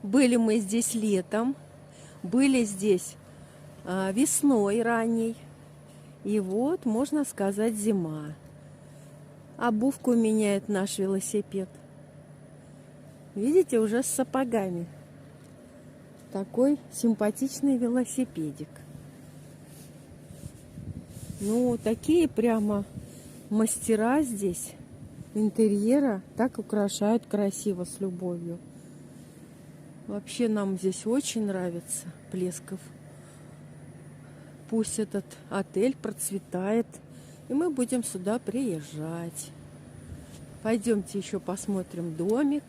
Были мы здесь летом, были здесь весной ранней. И вот, можно сказать, зима. Обувку меняет наш велосипед. Видите, уже с сапогами. Такой симпатичный велосипедик. Ну, такие прямо мастера здесь интерьера так украшают красиво, с любовью. Вообще нам здесь очень нравится Плесков. Пусть этот отель процветает, и мы будем сюда приезжать. Пойдемте еще посмотрим домик.